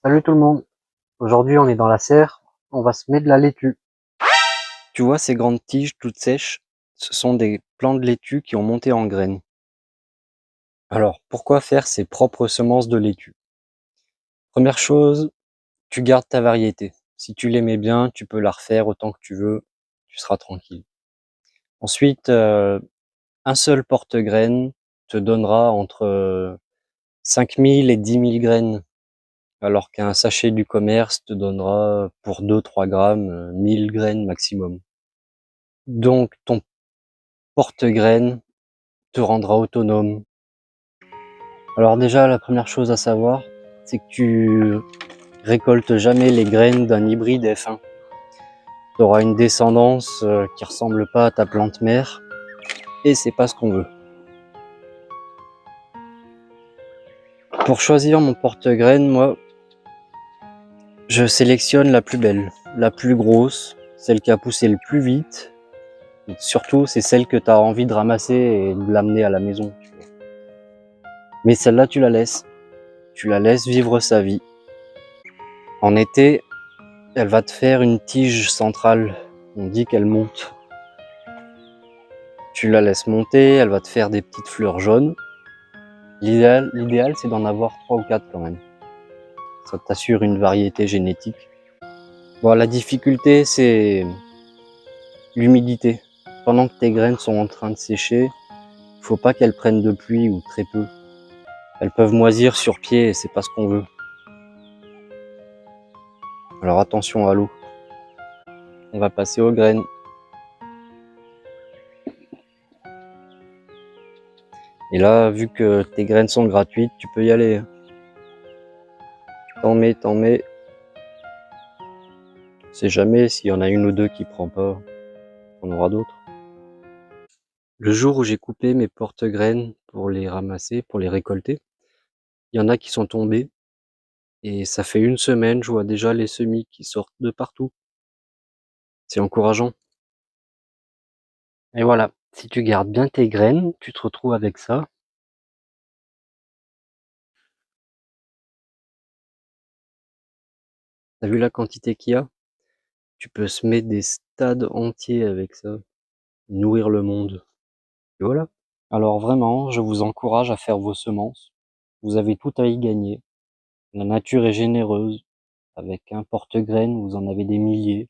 Salut tout le monde, aujourd'hui on est dans la serre, on va semer de la laitue. Tu vois ces grandes tiges toutes sèches, ce sont des plants de laitue qui ont monté en graines. Alors pourquoi faire ses propres semences de laitue? Première chose, tu gardes ta variété. Si tu l'aimais bien, tu peux la refaire autant que tu veux, tu seras tranquille. Ensuite, un seul porte-graines te donnera entre 5000 et 10 000 graines, alors qu'un sachet du commerce te donnera pour 2-3 grammes 1000 graines maximum. Donc ton porte-graines te rendra autonome. Alors déjà, la première chose à savoir, c'est que tu récoltes jamais les graines d'un hybride F1. Tu auras une descendance qui ressemble pas à ta plante mère, et c'est pas ce qu'on veut. Pour choisir mon porte-graines, moi, je sélectionne la plus belle, la plus grosse, celle qui a poussé le plus vite. Et surtout, c'est celle que tu as envie de ramasser et de l'amener à la maison. Mais celle-là, tu la laisses. Tu la laisses vivre sa vie. En été, elle va te faire une tige centrale. On dit qu'elle monte. Tu la laisses monter, elle va te faire des petites fleurs jaunes. L'idéal, c'est d'en avoir 3 ou 4 quand même. Ça t'assure une variété génétique. Bon, la difficulté, c'est l'humidité. Pendant que tes graines sont en train de sécher, il faut pas qu'elles prennent de pluie ou très peu. Elles peuvent moisir sur pied et c'est pas ce qu'on veut. Alors attention à l'eau. On va passer aux graines. Et là, vu que tes graines sont gratuites, tu peux y aller. T'en mets. On sait jamais s'il y en a une ou deux qui prend pas, on aura d'autres. Le jour où j'ai coupé mes porte-graines pour les ramasser, pour les récolter, il y en a qui sont tombés. Et ça fait une semaine, je vois déjà les semis qui sortent de partout. C'est encourageant. Et voilà, si tu gardes bien tes graines, tu te retrouves avec ça. T'as vu la quantité qu'il y a? Tu peux semer des stades entiers avec ça, nourrir le monde. Et voilà. Alors vraiment, je vous encourage à faire vos semences. Vous avez tout à y gagner. La nature est généreuse. Avec un porte-graines, vous en avez des milliers.